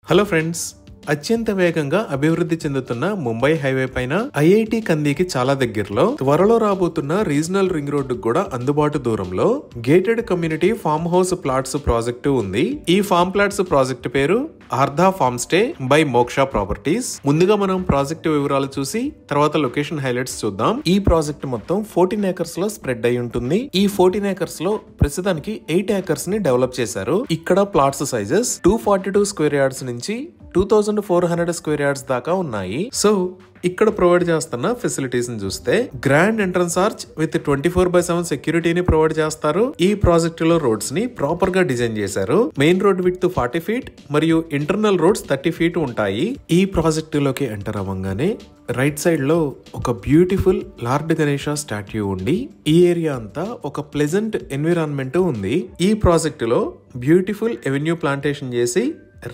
Hello friends, అత్యంత వేగంగా అభివృద్ధి చెందుతున్న ముంబై హైవే పైన ఐఐటి కందీకి చాలా దగ్గరలో త్వరలో రాబోతున్న రీజనల్ రింగ్ రోడ్డు కూడా అందుబాటు దూరంలో gated community farm house plots project ఉంది. ఈ ఫామ్ ప్లాట్స్ ప్రాజెక్టు పేరు ఆర్ధా ఫార్మ్ స్టే బై మోక్ష ప్రాపర్టీస్. ముందుగా మనం ప్రాజెక్టు వివరాలు చూసి తర్వాత లొకేషన్ హైలైట్స్ చూద్దాం. ఈ ప్రాజెక్ట్ మొత్తం 14 ఏకర్స్ లో స్ప్రెడ్ అయి ఉంటుంది. ఈ 14 ఏకర్స్ లో ప్రస్తుతానికి 8 ఏకర్స్ ని డెవలప్ చేశారు. ఇక్కడ ప్లాట్స్ సైజెస్ 242 స్క్వేర్ యార్డ్స్ నుంచి 2400 స్క్వేర్ యార్డ్స్ దాకా ఉన్నాయి. సో ఇక్కడ ప్రొవైడ్ చేస్తున్న ఫెసిలిటీస్ ని చూస్తే గ్రాండ్ ఎంట్రన్స్ ఆర్చ్ విత్ 24/7 సెక్యూరిటీని ప్రొవైడ్ చేస్తారు. ఈ ప్రాజెక్ట్ లో రోడ్స్ ని ప్రాపర్ గా డిజైన్ చేశారు. మెయిన్ రోడ్ విడ్త్ 40 ఫీట్ మరియు ఇంటర్నల్ రోడ్స్ 30 ఫీట్ ఉంటాయి. ఈ ప్రాజెక్ట్ లోకి ఎంటర్ అవ్వగానే రైట్ సైడ్ లో ఒక బ్యూటిఫుల్ లార్డ్ గణేష స్టాట్యూ ఉండి ఈ ఏరియా అంతా ఒక ప్లెజెంట్ ఎన్విరాన్మెంట్ ఉంది. ఈ ప్రాజెక్ట్ లో బ్యూటిఫుల్ ఎవెన్యూ ప్లాంటేషన్ చేసి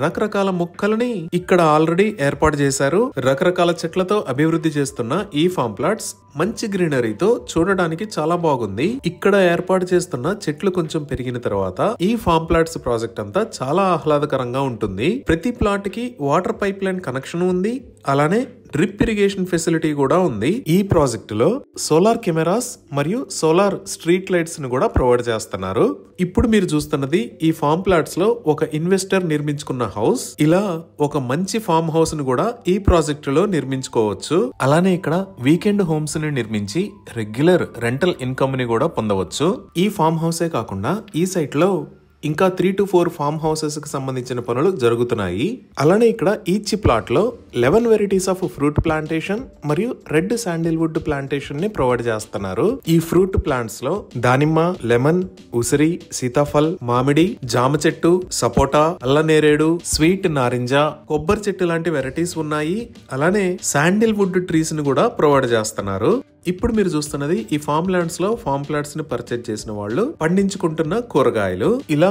రకరకాల మొక్కలని ఇక్కడ ఆల్రెడీ ఏర్పాటు చేశారు. రకరకాల చెట్లతో అభివృద్ధి చేస్తున్న ఈ ఫామ్ ప్లాట్స్ మంచి గ్రీనరీతో చూడడానికి చాలా బాగుంది. ఇక్కడ ఏర్పాటు చేస్తున్న చెట్లు కొంచెం పెరిగిన తర్వాత ఈ ఫామ్ ప్లాట్స్ ప్రాజెక్ట్ అంతా చాలా ఆహ్లాదకరంగా ఉంటుంది. ప్రతి ప్లాట్ కి వాటర్ పైప్ లైన్ కనెక్షన్ ఉంది. అలానే డ్రిప్ ఇరిగేషన్ ఫెసిలిటీ కూడా ఉంది. ఈ ప్రాజెక్ట్ లో సోలార్ కెమెరాస్ మరియు సోలార్ స్ట్రీట్ లైట్స్ ని కూడా ప్రొవైడ్ చేస్తున్నారు. ఇప్పుడు మీరు చూస్తున్నది ఈ ఫామ్ ప్లాట్స్ లో ఒక ఇన్వెస్టర్ నిర్మించుకున్న హౌస్. ఇలా ఒక మంచి ఫామ్ హౌస్ ను కూడా ఈ ప్రాజెక్ట్ లో నిర్మించుకోవచ్చు. అలానే ఇక్కడ వీకెండ్ హోమ్స్ ని నిర్మించి రెగ్యులర్ రెంటల్ ఇన్కమ్ ని కూడా పొందవచ్చు. ఈ ఫామ్ హౌసే కాకుండా ఈ సైట్ లో ఇంకా 3 to 4 ఫామ్ హౌసెస్ కి సంబంధించిన పనులు జరుగుతున్నాయి. అలానే ఇక్కడ ఈచ్ ప్లాట్ లో 11 వెరైటీస్ ఆఫ్ ఫ్రూట్ ప్లాంటేషన్ మరియు రెడ్ శాండిల్వుడ్ ప్లాంటేషన్ ని ప్రొవైడ్ చేస్తున్నారు. ఈ ఫ్రూట్ ప్లాంట్స్ లో దానిమ్మ, లెమన్, ఉసిరి, సీతాఫల్, మామిడి, జామ చెట్టు, సపోటా, అల్లనేరేడు, స్వీట్ నారింజ, కొబ్బరి చెట్టు లాంటి వెరైటీస్ ఉన్నాయి. అలానే శాండిల్వుడ్ ట్రీస్ ని కూడా ప్రొవైడ్ చేస్తున్నారు. ఇప్పుడు మీరు చూస్తున్నది ఈ ఫామ్ ల్యాండ్స్ లో ఫామ్ ప్లాట్స్ ని పర్చేజ్ చేసిన వాళ్ళు పండించుకుంటున్న కూరగాయలు. ఇలా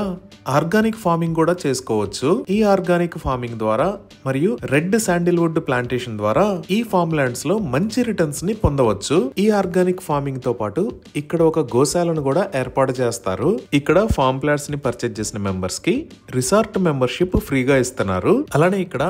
ఆర్గానిక్ ఫార్మింగ్ కూడా చేసుకోవచ్చు. ఈ ఆర్గానిక్ ఫార్మింగ్ ద్వారా మరియు రెడ్ శాండిల్వుడ్ ప్లాంటేషన్ ద్వారా ఈ ఫామ్ ల్యాండ్స్ లో మంచి రిటర్న్స్ ని పొందవచ్చు. ఈ ఆర్గానిక్ ఫార్మింగ్ తో పాటు ఇక్కడ ఒక గోశాలను కూడా ఏర్పాటు చేస్తారు. ఇక్కడ ఫామ్ ప్లాట్స్ ని పర్చేజ్ చేసిన మెంబర్స్ కి రిసార్ట్ మెంబర్షిప్ ఫ్రీగా ఇస్తున్నారు. అలానే ఇక్కడ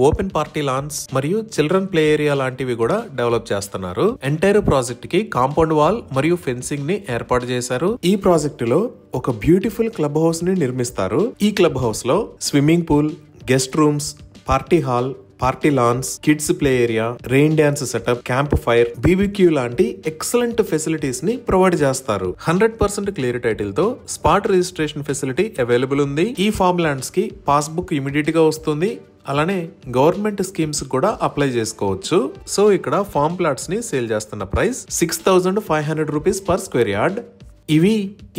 ఓపెన్ పార్టీ లాన్స్ మరియు చిల్డ్రన్ ప్లే ఏరియా లాంటివి కూడా డెవలప్ చేస్తున్నారు. ఎంటైర్ ప్రాజెక్ట్ కి కాంపౌండ్ వాల్ మరియు ఫెన్సింగ్ ని ఏర్పాటు చేశారు. ఈ ప్రాజెక్ట్ లో ఒక బ్యూటిఫుల్ క్లబ్ హౌస్ ని నిర్మిస్తారు. ఈ క్లబ్ హౌస్ లో swimming pool, guest rooms, party hall, party lance, kids play area, rain dance setup, camp fire, BBQ లాంటి ఎక్సలెంట్ ఫెసిలిటీస్ ని ప్రొవైడ్ చేస్తారు. 100% క్లియర్ టైటిల్ తో స్పాట్ రిజిస్ట్రేషన్ ఫెసిలిటీ అవైలబుల్ ఉంది. ఈ ఫామ్ ల్యాండ్స్ కి పాస్బుక్ ఇమీడియట్ గా వస్తుంది. అలానే గవర్నమెంట్ స్కీమ్స్ కూడా అప్లై చేసుకోవచ్చు. సో ఇక్కడ ఫామ్ ప్లాట్స్ ని సేల్ చేస్తున్న price 6500 rupees per square yard. ఇవి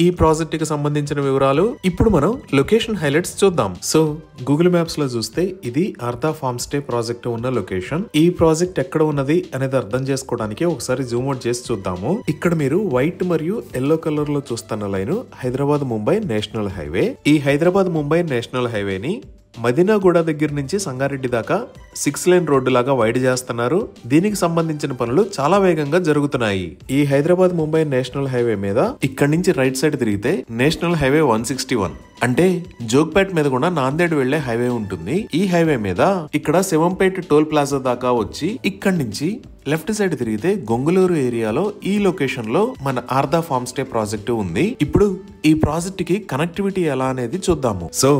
ఈ ప్రాజెక్ట్ కి సంబంధించిన వివరాలు. ఇప్పుడు మనం లొకేషన్ హైలైట్స్ చూద్దాం. సో గూగుల్ మ్యాప్స్ లో చూస్తే ఇది ఆర్ధా ఫార్మ్ స్టే ప్రాజెక్ట్ ఉన్న లొకేషన్. ఈ ప్రాజెక్ట్ ఎక్కడ ఉన్నది అనేది అర్థం చేసుకోవడానికి ఒకసారి జూమ్ అవుట్ చేసి చూద్దాము. ఇక్కడ మీరు వైట్ మరియు ఎల్లో కలర్ లో చూస్తున్న line Hyderabad Mumbai national highway. ఈ హైదరాబాద్ ముంబై నేషనల్ హైవేని మదీనాగూడ దగ్గర నుంచి సంగారెడ్డి దాకా 6 లేన్ రోడ్డు లాగా వైడ్ చేస్తున్నారు. దీనికి సంబంధించిన పనులు చాలా వేగంగా జరుగుతున్నాయి. ఈ హైదరాబాద్ ముంబై నేషనల్ హైవే మీద ఇక్కడి నుంచి రైట్ సైడ్ తిరిగితే నేషనల్ హైవే 161 అంటే జోగ్పేట్ మీద కూడా నాందేడ్ వెళ్లే హైవే ఉంటుంది. ఈ హైవే మీద ఇక్కడ శివంపేట్ టోల్ ప్లాజా దాకా వచ్చి ఇక్కడి నుంచి లెఫ్ట్ సైడ్ తిరిగితే గొంగులూరు ఏరియాలో ఈ లొకేషన్ లో మన ఆర్ధా ఫార్మ్ స్టే ప్రాజెక్టు ఉంది. ఇప్పుడు ఈ ప్రాజెక్ట్ కి కనెక్టివిటీ ఎలా అనేది చూద్దాము. సో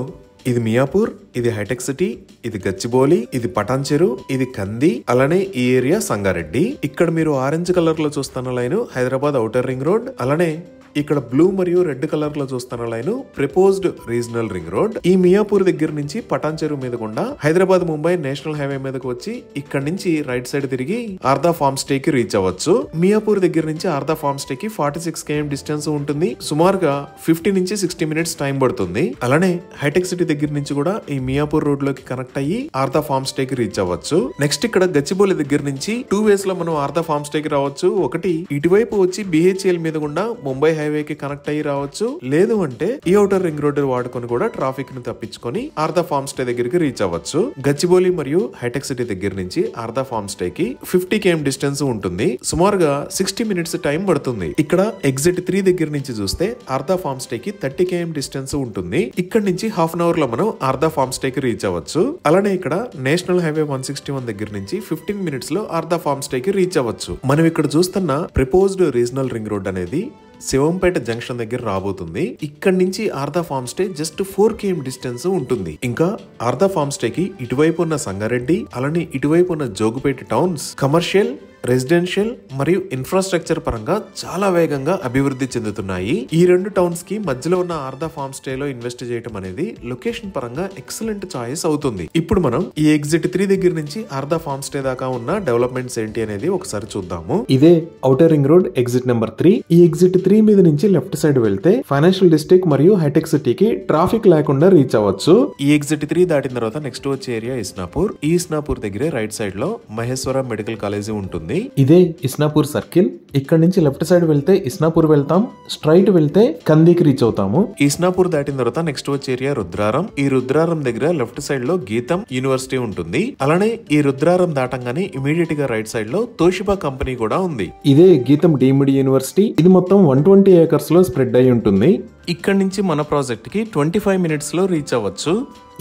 ఇది మియాపూర్, ఇది హైటెక్ సిటీ, ఇది గచ్చిబౌలి, ఇది పటాన్చెరు, ఇది కంది, అలానే ఈ ఏరియా సంగారెడ్డి. ఇక్కడ మీరు ఆరెంజ్ కలర్ లో చూస్తున్న line Hyderabad outer ring road. అలానే ఇక్కడ బ్లూ మరియు రెడ్ కలర్ లో చూస్తున్న line proposed regional ring road. ఈ మియాపూర్ దగ్గర నుంచి పటాన్చెరు మీద గుండా హైదరాబాద్ ముంబై నేషనల్ హైవే మీదకి వచ్చి ఇక్కడ నుంచి రైట్ సైడ్ తిరిగి ఆర్ధా ఫార్మ్ స్టే కి రీచ్ అవ్వచ్చు. మియాపూర్ దగ్గర నుంచి ఆర్ధా ఫార్మ్ స్టే కి 46 km డిస్టెన్స్ ఉంటుంది. సుమారుగా 50 నుంచి 60 మినిట్స్ టైం పడుతుంది. అలానే హైటెక్ సిటీ దగ్గర నుంచి కూడా ఈ మియాపూర్ రోడ్ లోకి కనెక్ట్ అయ్యి ఆర్ధా ఫార్మ్ స్టే కి రీచ్ అవ్వచ్చు. నెక్స్ట్ ఇక్కడ గచ్చిబౌలి దగ్గర నుంచి 2 వేస్ లో మనం ఆర్ధా ఫార్మ్ స్టే కి రావచ్చు. ఒకటి ఇటువైపు వచ్చి BHEL మీద గుండా ముంబై హైవే హైవే కి కనెక్ట్ అయ్యి రావచ్చు, లేదు అంటే ఈ ఔటర్ రింగ్ రోడ్ వాడుకొని కూడా ట్రాఫిక్ ని తప్పించుకొని ఆర్దా ఫార్మ్ స్టే దగ్గరికి రీచ్ అవ్వచ్చు. గచ్చిబౌలి మరియు హైటెక్ సిటీ దగ్గర నుంచి ఆర్దా ఫార్మ్ స్టే కి 50 km డిస్టెన్స్ ఉంటుంది. సుమారుగా 60 minutes టైం పడుతుంది. ఇక్కడ ఎగ్జిట్ 3 దగ్గర నుంచి చూస్తే ఆర్దా ఫార్మ్ స్టే కి 30 km డిస్టెన్స్ ఉంటుంది. ఇక్కడ నుంచి హాఫ్ అన్ అవర్ లో మనం ఆర్దా ఫార్మ్ స్టే కి రీచ్ అవ్వచ్చు. అలానే ఇక్కడ నేషనల్ హైవే 161 దగ్గర నుంచి 15 minutes లో ఆర్దా ఫార్మ్ స్టే కి రీచ్ అవ్వచ్చు. మనం ఇక్కడ చూస్తున్న ప్రపోజ్డ్ రీజనల్ రింగ్ రోడ్ అనేది శివంపేట జంక్షన్ దగ్గర రాబోతుంది. ఇక్కడ నుంచి ఆర్దా farm stay just 4 km distance ఉంటుంది. ఇంకా ఆర్దా ఫార్మ్ స్టే కి ఇటువైపు ఉన్న సంగారెడ్డి, అలానే ఇటువైపు ఉన్న జోగుపేట టౌన్స్ కమర్షియల్, రెసిడెన్షియల్ మరియు ఇన్ఫ్రాస్ట్రక్చర్ పరంగా చాలా వేగంగా అభివృద్ధి చెందుతున్నాయి. ఈ రెండు టౌన్స్ కి మధ్యలో ఉన్న ఆర్దా ఫార్మ్ స్టే లో ఇన్వెస్ట్ చేయడం అనేది లొకేషన్ పరంగా ఎక్సలెంట్ చాయిస్ అవుతుంది. ఇప్పుడు మనం ఈ ఎగ్జిట్ 3 దగ్గర నుంచి ఆర్దా ఫార్మ్ స్టే దాకా ఉన్న డెవలప్మెంట్స్ ఏంటి అనేది ఒకసారి చూద్దాము. ఇదే outer ring road exit number 3. ఈ ఎగ్జిట్ 3 మీద నుంచి లెఫ్ట్ సైడ్ వెళ్తే ఫైనాన్షియల్ డిస్ట్రిక్ట్ మరియు హైటెక్ సిటీకి ట్రాఫిక్ లేకుండా రీచ్ అవ్వచ్చు. ఈ ఎగ్జిట్ 3 దాటిన తర్వాత నెక్స్ట్ వచ్చే ఏరియా ఇస్నాపూర్. ఈ ఇస్నాపూర్ దగ్గరే రైట్ సైడ్ లో మహేశ్వర మెడికల్ కాలేజీ ఉంటుంది. ఇదే ఇస్నాపూర్ సర్కిల్. ఇక్కడ నుంచి లెఫ్ట్ సైడ్ వెళ్తే ఇస్నాపూర్ వెళ్తాం, స్ట్రైట్ వెళ్తే కందికి రీచ్ అవుతాము. ఇస్నాపూర్ దాటిన తర్వాత నెక్స్ట్ వచ్చే ఏరియా రుద్రారం. ఈ రుద్రారం దగ్గర లెఫ్ట్ సైడ్ లో గీతం యూనివర్సిటీ ఉంటుంది. అలానే ఈ రుద్రారం దాటంగానే ఇమీడియట్ గా రైట్ సైడ్ లో తోషిబా కంపెనీ కూడా ఉంది. ఇదే గీతం డీమ్డ్ యూనివర్సిటీ. ఇది మొత్తం 120 acres లో స్ప్రెడ్ అయి ఉంటుంది. ఇక్కడ నుంచి మన ప్రాజెక్ట్ కి 25 minutes లో రీచ్ అవ్వచ్చు.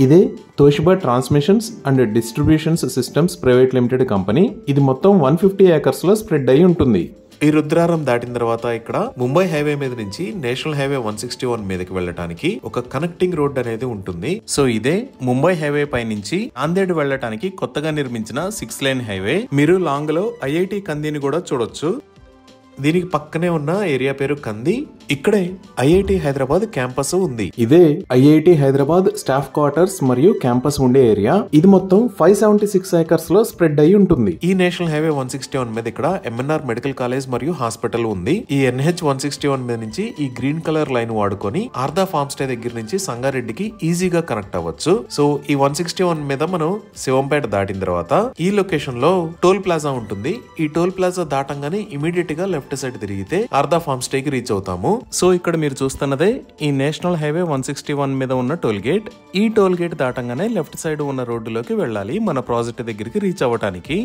ఇదే Toshiba transmissions and distributions systems private limited company. ఇది మొత్తం 150 acres లో స్ప్రెడ్ అయి ఉంటుంది. ఈ రుద్రారం దాటిన తర్వాత ఇక్కడ ముంబై హైవే మీద నుంచి నేషనల్ హైవే 161 మీదకి వెళ్ళడానికి ఒక కనెక్టింగ్ రోడ్ అనేది ఉంటుంది. సో ఇదే ముంబై హైవే పై నుంచి నాందేడ్ వెళ్ళటానికి కొత్తగా నిర్మించిన 6 lane హైవే. మీరు లాంగ్ లో ఐఐటి కందిని కూడా చూడొచ్చు. దీనికి పక్కనే ఉన్న ఏరియా పేరు కంది. ఇక్కడే ఐఐటి హైదరాబాద్ క్యాంపస్ ఉంది. ఇదే ఐఐటి హైదరాబాద్ స్టాఫ్ క్వార్టర్స్ మరియు క్యాంపస్ ఉండే ఏరియా. ఇది మొత్తం 576 acres లో స్ప్రెడ్ అయి ఉంటుంది. ఈ నేషనల్ హైవే 161 మీద ఇక్కడ ఎంఎన్ఆర్ మెడికల్ కాలేజ్ మరియు హాస్పిటల్ ఉంది. ఈ NH 161 మీద నుంచి ఈ గ్రీన్ కలర్ లైన్ వాడుకొని ఆర్దా ఫార్మ్ స్టే దగ్గర నుంచి సంగారెడ్డికి ఈజీగా కనెక్ట్ అవ్వచ్చు. సో ఈ 161 మీద మనం శివంపేట దాటిన తర్వాత ఈ లొకేషన్ లో టోల్ ప్లాజా ఉంటుంది. ఈ టోల్ ప్లాజా దాటంగానే ఇమీడియట్ గా లెఫ్ట్ సైడ్ తిరిగితే ఆర్దా ఫార్మ్ స్టే కి రీచ్ అవుతాము. సో ఇక్కడ మీరు చూస్తున్నదే ఈ నేషనల్ హైవే 161 మీద ఉన్న టోల్ గేట్. ఈ టోల్ గేట్ దాటంగానే లెఫ్ట్ సైడ్ ఉన్న రోడ్డులోకి వెళ్ళాలి మన ప్రాజెక్ట్ దగ్గరికి రీచ్ అవ్వడానికి.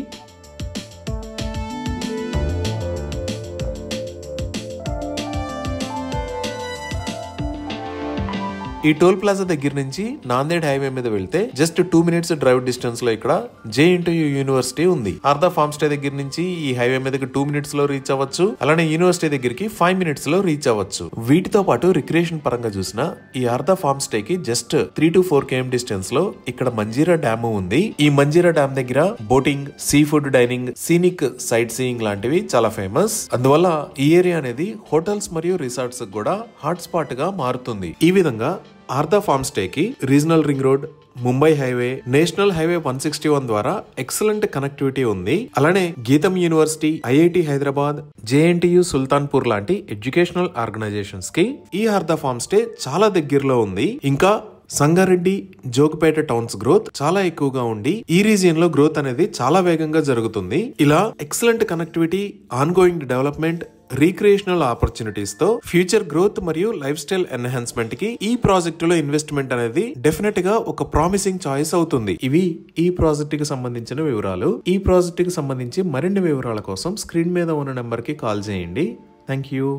ఈ టోల్ ప్లాజా దగ్గర నుంచి నాందేడ్ హైవే మీద వెళ్తే జస్ట్ 2 minutes డ్రైవ్ డిస్టెన్స్ లో ఇక్కడ JNTU యూనివర్సిటీ ఉంది. ఆర్దా ఫార్మ్ స్టే దగ్గర నుంచి ఈ హైవే మీదకి 2 minutes లో రీచ్ అవ్వచ్చు. అలానే యూనివర్సిటీ దగ్గరికి 5 minutes లో రీచ్ అవ్వచ్చు. వీటితో పాటు రిక్రియేషన్ పరంగా చూసిన ఈ ఆర్దా ఫార్మ్ స్టే కి జస్ట్ 3 to 4 km డిస్టెన్స్ లో ఇక్కడ మంజీరా డ్యామ్ ఉంది. ఈ మంజీరా డ్యామ్ దగ్గర boating, sea food dining, scenic sight seeing లాంటివి చాలా ఫేమస్. అందువల్ల ఈ ఏరియా అనేది హోటల్స్ మరియు రిసార్ట్స్ కూడా హాట్ స్పాట్ గా మారుతుంది. ఈ విధంగా ఆర్దా ఫార్మ్ స్టే కి regional ring road, Mumbai highway, national highway 161 ద్వారా ఎక్సలెంట్ కనెక్టివిటీ ఉంది. అలానే గీతం university, IIT Hyderabad, JNTU Sultanpur లాంటి ఎడ్యుకేషనల్ ఆర్గనైజేషన్స్ కి ఈ ఆర్దా ఫార్మ్ స్టే చాలా దగ్గరలో ఉంది. ఇంకా సంగారెడ్డి, జోగుపేట టౌన్స్ గ్రోత్ చాలా ఎక్కువగా ఉండి ఈ రీజియన్ లో గ్రోత్ అనేది చాలా వేగంగా జరుగుతుంది. ఇలా excellent connectivity, on going development, recreational opportunities తో ఫ్యూచర్ గ్రోత్ మరియు లైఫ్ స్టైల్ ఎన్హాన్స్మెంట్ కి ఈ ప్రాజెక్ట్ లో ఇన్వెస్ట్మెంట్ అనేది డెఫినెట్ గా ఒక ప్రామిసింగ్ చాయిస్ అవుతుంది. ఇవి ఈ ప్రాజెక్ట్ కి సంబంధించిన వివరాలు. ఈ ప్రాజెక్ట్ కి సంబంధించి మరిన్ని వివరాల కోసం స్క్రీన్ మీద ఉన్న నెంబర్ కి కాల్ చేయండి. Thank you.